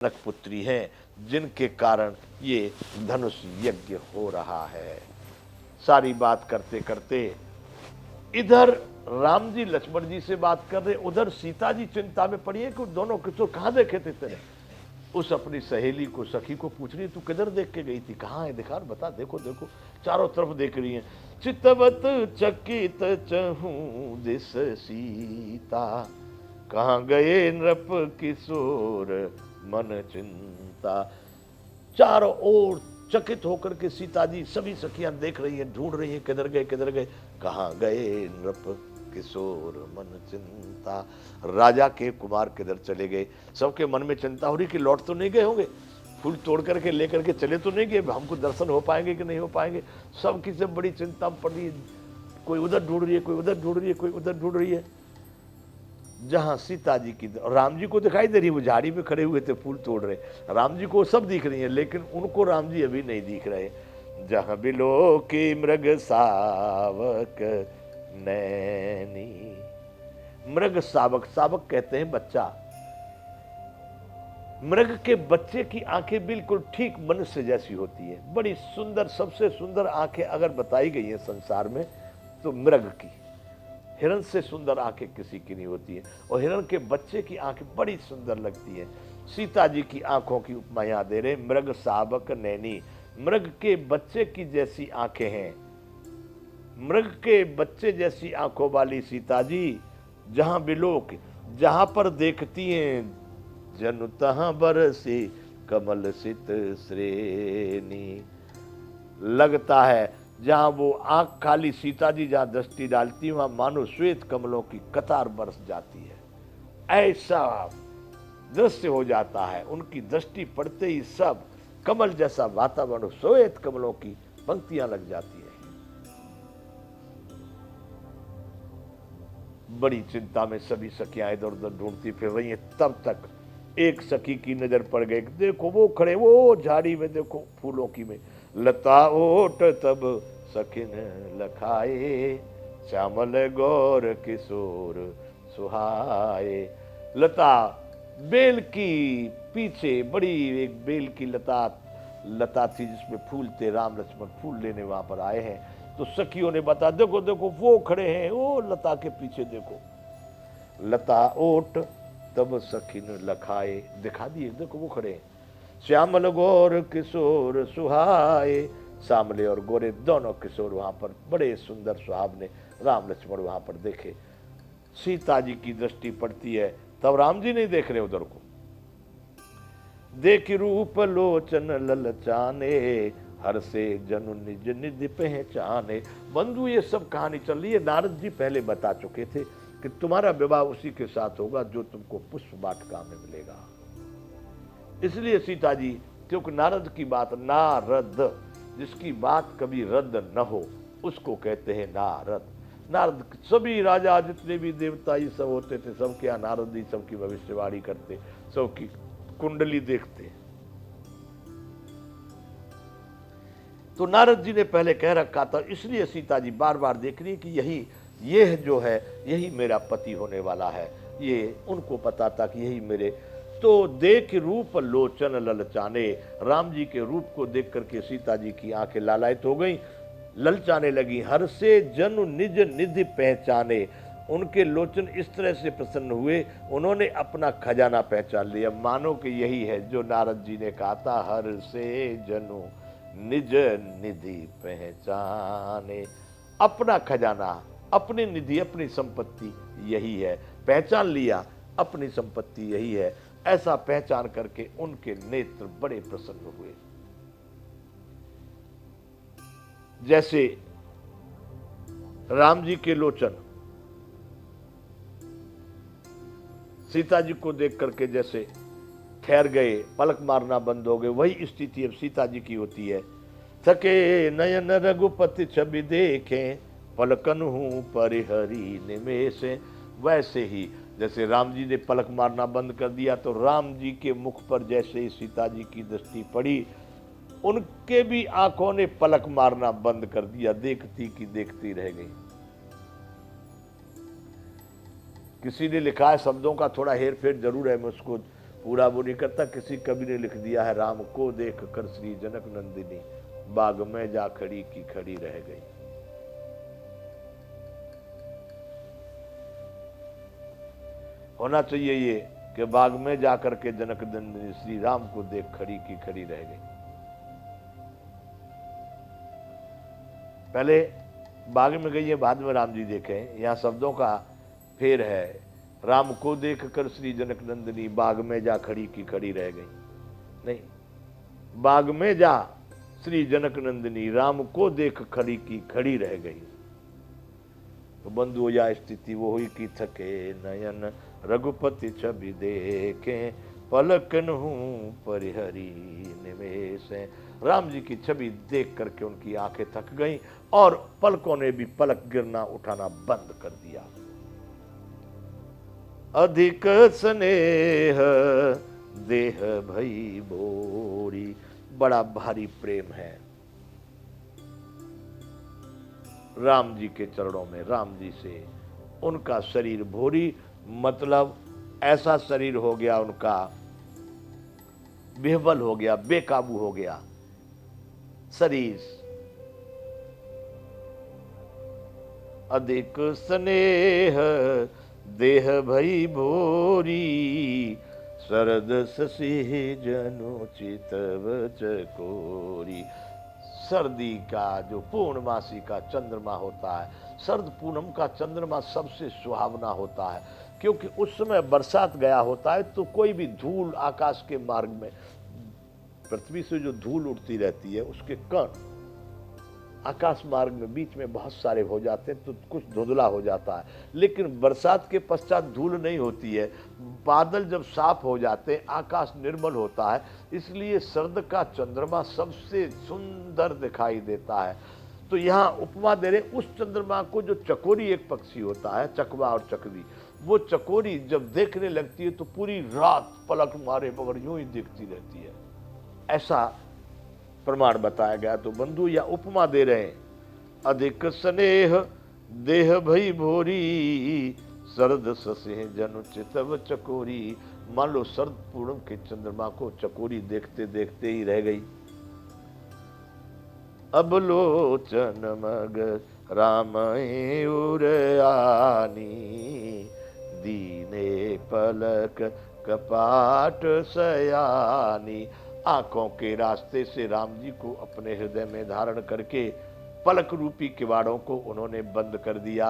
जनक पुत्री हैं, जिनके कारण ये धनुष यज्ञ हो रहा है। सारी बात करते करते इधर राम जी लक्ष्मण जी से बात कर रहे, उधर सीता जी चिंता में पड़ी है कि दोनों किशोर कहाँ देखे थे तेरे। उस अपनी सहेली को, सखी को पूछ रही, तू किधर देख के गई थी, कहाँ है, दिखा, बता। देखो देखो, चारों तरफ देख रही है। चितवत चकित चहूं दिस सीता, कहाँ गए नृप किशोर मन चिंता। चारों ओर चकित होकर के सीता जी सभी सखियां देख रही हैं, ढूंढ रही हैं, किधर गए किधर गए, कहाँ गए नृप किशोर मन चिंता। राजा के कुमार किधर चले गए। सबके मन में चिंता हो रही कि लौट तो नहीं गए होंगे, फूल तोड़ करके लेकर के चले तो नहीं गए, हमको दर्शन हो पाएंगे कि नहीं हो पाएंगे। सबकी सब बड़ी चिंता पड़ रही है। कोई उधर ढूंढ रही है, कोई उधर ढूंढ रही है, कोई उधर ढूंढ रही है। जहां सीता जी की, राम जी को दिखाई दे रही है, वो झाड़ी पे खड़े हुए थे फूल तोड़ रहे, राम जी को सब दिख रही है, लेकिन उनको राम जी अभी नहीं दिख रहे। जहां बिलो की मृग सावक नैनी, मृग सावक, सावक कहते हैं बच्चा। मृग के बच्चे की आंखें बिल्कुल ठीक मनुष्य जैसी होती है, बड़ी सुंदर, सबसे सुंदर आंखें अगर बताई गई है संसार में तो मृग की। हिरण से सुंदर आंखें किसी की नहीं होती है, और हिरण के बच्चे की आंखें बड़ी सुंदर लगती है। सीता जी की आंखों की उपमा यहां दे रहे, मृग सावक नैनी, मृग के बच्चे की जैसी आंखें हैं, मृग के बच्चे जैसी आंखों वाली सीता जी। जहां बिलोक, जहां पर देखती हैं जनु तहां बरसे कमल सित श्रेणी। लगता है जहां वो आंख खाली सीता जी जहां दृष्टि डालती है, वहां मानो श्वेत कमलों की कतार बरस जाती है। ऐसा दृश्य हो जाता है, उनकी दृष्टि पड़ते ही सब कमल जैसा वातावरण, श्वेत कमलों की पंक्तियां लग जाती है। बड़ी चिंता में सभी सखियां इधर उधर ढूंढती फिर रही हैं। तब तक एक सखी की नजर पड़ गई, देखो वो खड़े, वो झाड़ी में देखो फूलों की में, लता ओट तब सखिन लखाए, श्यामल गौर किशोर सुहाए। लता, बेल की पीछे बड़ी एक बेल की लता, लता थी जिसमें फूल थे। राम लक्ष्मण फूल लेने वहां पर आए हैं, तो सखियों ने बताया, देखो देखो वो खड़े हैं, वो लता के पीछे देखो। लता ओट तब सखिन लखाए, दिखा दिए, देखो वो खड़े हैं। श्यामल गौर किशोर सुहाए, सामले और गोरे दोनों किशोर वहां पर बड़े सुंदर सुहावने राम लक्ष्मण वहां पर देखे। सीता जी की दृष्टि पड़ती है, तब राम जी नहीं देख रहे उधर को। देख रूप लोचन ललचाने, हर से जनु निज निधि पहचाने। बंधु ये सब कहानी चल रही है, नारद जी पहले बता चुके थे कि तुम्हारा विवाह उसी के साथ होगा जो तुमको पुष्प वाटिका में मिलेगा। इसलिए सीता जी, क्योंकि नारद की बात, नारद, जिसकी बात कभी रद्द न हो उसको कहते हैं नारद। नारद, सभी राजा जितने भी देवता ये सब होते थे, सबके यहाँ नारद जी सबकी भविष्यवाणी करते, सबकी कुंडली देखते। तो नारद जी ने पहले कह रखा था, इसलिए सीता जी बार बार देख रही है कि यही, ये जो है यही मेरा पति होने वाला है। ये उनको पता था कि यही मेरे। तो देख रूप लोचन ललचाने, राम जी के रूप को देख करके सीता जी की आंखें लालायित हो गई, ललचाने लगी। हर से जनु निज निधि पहचाने, उनके लोचन इस तरह से प्रसन्न हुए, उन्होंने अपना खजाना पहचान लिया। मानो कि यही है जो नारद जी ने कहा था, हर से जनु निज निधि पहचाने। अपना खजाना, अपनी निधि, अपनी संपत्ति यही है, पहचान लिया अपनी संपत्ति यही है। ऐसा पहचान करके उनके नेत्र बड़े प्रसन्न हुए। जैसे राम जी के लोचन सीता जी को देख करके जैसे ठहर गए, पलक मारना बंद हो गए, वही स्थिति अब सीता जी की होती है। थके नयन रघुपति छवि देखें, पलकन हूं परिहरी निमेष। वैसे ही जैसे राम जी ने पलक मारना बंद कर दिया, तो राम जी के मुख पर जैसे ही सीता जी की दृष्टि पड़ी, उनके भी आंखों ने पलक मारना बंद कर दिया, देखती की देखती रह गई। किसी ने लिखा है, शब्दों का थोड़ा हेर फेर जरूर है, मैं उसको पूरा वो नहीं करता। किसी कवि ने लिख दिया है, राम को देख कर श्री जनक नंदिनी बाग में जा खड़ी की खड़ी रह गई। होना चाहिए ये कि बाग में जाकर के जनक नंदिनी श्री राम को देख खड़ी की खड़ी रह गई। पहले बाग में गई है, बाद में राम जी देखे। यहां शब्दों का फेर है। राम को देख कर श्री जनक नंदिनी बाग में जा खड़ी की खड़ी रह गई, नहीं, बाग में जा श्री जनक नंदिनी राम को देख खड़ी की खड़ी रह गई। तो बंधु या स्थिति वो हुई कि थके नयन रघुपति छवि देखे पलकन हूं परिहरी निवेश। राम जी की छवि देख करके उनकी आंखें थक गईं और पलकों ने भी पलक गिरना उठाना बंद कर दिया। अधिक स्नेह देह भई बोरी, बड़ा भारी प्रेम है राम जी के चरणों में, राम जी से। उनका शरीर भोरी मतलब ऐसा शरीर हो गया उनका, बेहबल हो गया, बेकाबू हो गया शरीर। अधिक स्नेह देह भई भोरी, शरद शशि जनु चितव चकोरी। सर्दी का जो पूर्णमासी का चंद्रमा होता है, सर्द पूनम का चंद्रमा सबसे सुहावना होता है, क्योंकि उस समय बरसात गया होता है। तो कोई भी धूल आकाश के मार्ग में, पृथ्वी से जो धूल उड़ती रहती है उसके कण आकाश मार्ग में बीच में बहुत सारे हो जाते हैं, तो कुछ धुंधला हो जाता है। लेकिन बरसात के पश्चात धूल नहीं होती है, बादल जब साफ हो जाते हैं आकाश निर्मल होता है, इसलिए सर्द का चंद्रमा सबसे सुंदर दिखाई देता है। तो यहाँ उपमा दे रहे उस चंद्रमा को, जो चकोरी एक पक्षी होता है, चकवा और चकवी, वो चकोरी जब देखने लगती है तो पूरी रात पलक मारे बगैर यूं ही देखती रहती है, ऐसा प्रमाण बताया गया। तो बंधु या उपमा दे रहे हैं, अधिक स्नेह देह भई भोरी, शरद शशि जनु चितव चकोरी। मान लो शरद पूर्णिम के चंद्रमा को चकोरी देखते देखते ही रह गई। अब लोचन मग राम उरयानी, दीने पलक कपाट सयानी। आंखों के रास्ते से राम जी को अपने हृदय में धारण करके पलक रूपी किवाड़ों को उन्होंने बंद कर दिया।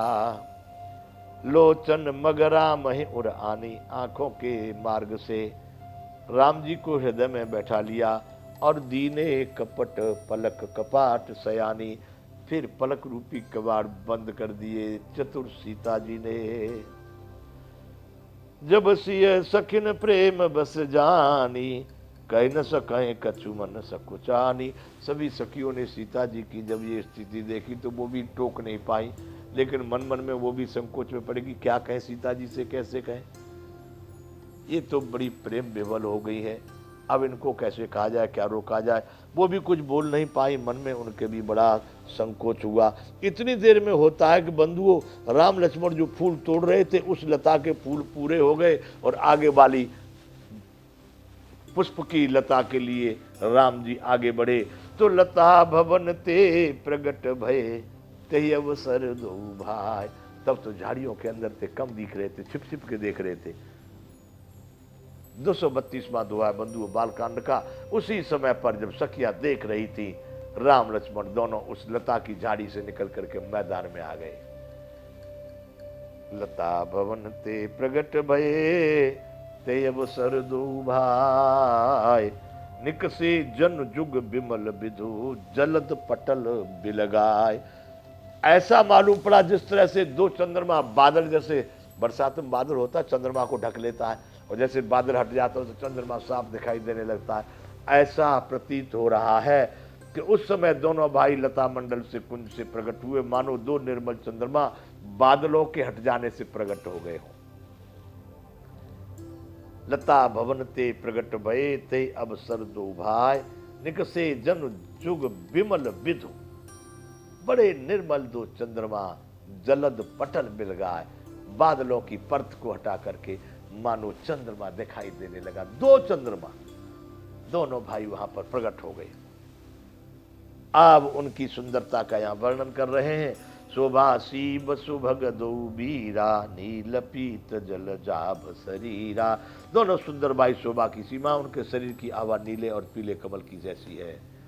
लोचन मगरा मही उर आनी, आंखों के मार्ग से राम जी को हृदय में बैठा लिया। और दीने कपट पलक कपाट सयानी, फिर पलक रूपी किवाड़ बंद कर दिए चतुर सीता जी ने। जब सिय सखिन प्रेम बस जानी, कह न सकें कछु मन सकुचानी। सभी सखियों ने सीता जी की जब ये स्थिति देखी तो वो भी टोक नहीं पाई, लेकिन मन मन में वो भी संकोच में पड़ेगी, क्या कहें सीता जी से, कैसे कहें। ये तो बड़ी प्रेम विवल हो गई है, अब इनको कैसे कहा जाए, क्या रोका जाए। वो भी कुछ बोल नहीं पाई, मन में उनके भी बड़ा संकोच हुआ। इतनी देर में होता है कि बंधुओं, राम लक्ष्मण जो फूल तोड़ रहे थे उस लता के फूल पूरे हो गए और आगे वाली पुष्प की लता के लिए राम जी आगे बढ़े। तो लता भवन ते प्रगट भय, ते अवसर दो भाई। तब तो झाड़ियों के अंदर थे, कम दिख रहे थे, छिप छिप के देख रहे थे। 232वां दुआ बंधु बालकांड का। उसी समय पर जब सखियां देख रही थी, राम लक्ष्मण दोनों उस लता की झाड़ी से निकल करके मैदान में आ गए। लता भवन ते प्रगट भये, ते अवसर दो भाई। निकसे जन जुग बिमल विधु, जलद पटल बिलगाय। ऐसा मालूम पड़ा जिस तरह से दो चंद्रमा, बादल जैसे बरसात में बादल होता है चंद्रमा को ढक लेता है, और जैसे बादल हट जाता है तो चंद्रमा साफ दिखाई देने लगता है, ऐसा प्रतीत हो रहा है कि उस समय दोनों भाई लता मंडल से कुंज से प्रकट हुए, मानो दो निर्मल चंद्रमा बादलों के हट जाने से प्रकट हो गए हों। लता भवन ते प्रगट भये, ते अवसर दो भाई। निकसे जन जुग बिमल विधु, बड़े निर्मल दो चंद्रमा जलद पटल बिलगाए। बादलों की परत को हटा करके मानो चंद्रमा दिखाई देने लगा। दो चंद्रमा, दोनों भाई वहां पर प्रकट हो गए। अब उनकी सुंदरता का यहां वर्णन कर रहे हैं। शोभा सीब सुभग दो बीरा, नील पीत जल जाभ शरीरा। दोनों सुंदर भाई, शोभा की सीमा, उनके शरीर की आभा नीले और पीले कमल की जैसी है।